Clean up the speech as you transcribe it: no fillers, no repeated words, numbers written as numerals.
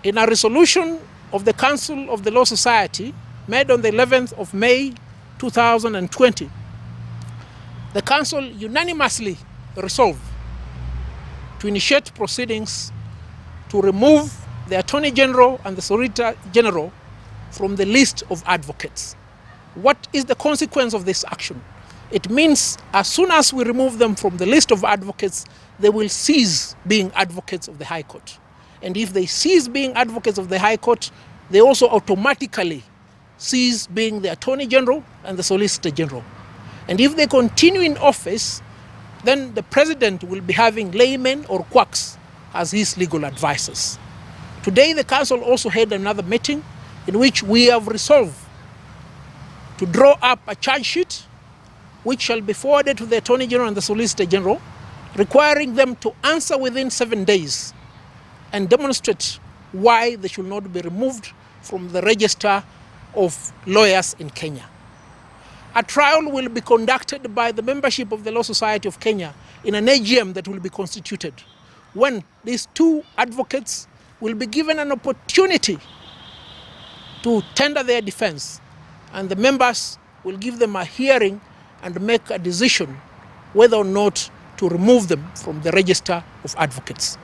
In a resolution of the Council of the Law Society made on the 11th of May 2020, the Council unanimously resolved to initiate proceedings to remove the Attorney General and the Solicitor General from the list of advocates. What is the consequence of this action? It means as soon as we remove them from the list of advocates, they will cease being advocates of the High Court. And if they cease being advocates of the High Court, they also automatically cease being the Attorney General and the Solicitor General. And if they continue in office, then the President will be having laymen or quacks as his legal advisors. Today, the Council also had another meeting in which we have resolved to draw up a charge sheet which shall be forwarded to the Attorney General and the Solicitor General, requiring them to answer within 7 days and demonstrate why they should not be removed from the register of lawyers in Kenya. A trial will be conducted by the membership of the Law Society of Kenya in an AGM that will be constituted, when these two advocates will be given an opportunity to tender their defense, and the members will give them a hearing and make a decision whether or not to remove them from the register of advocates.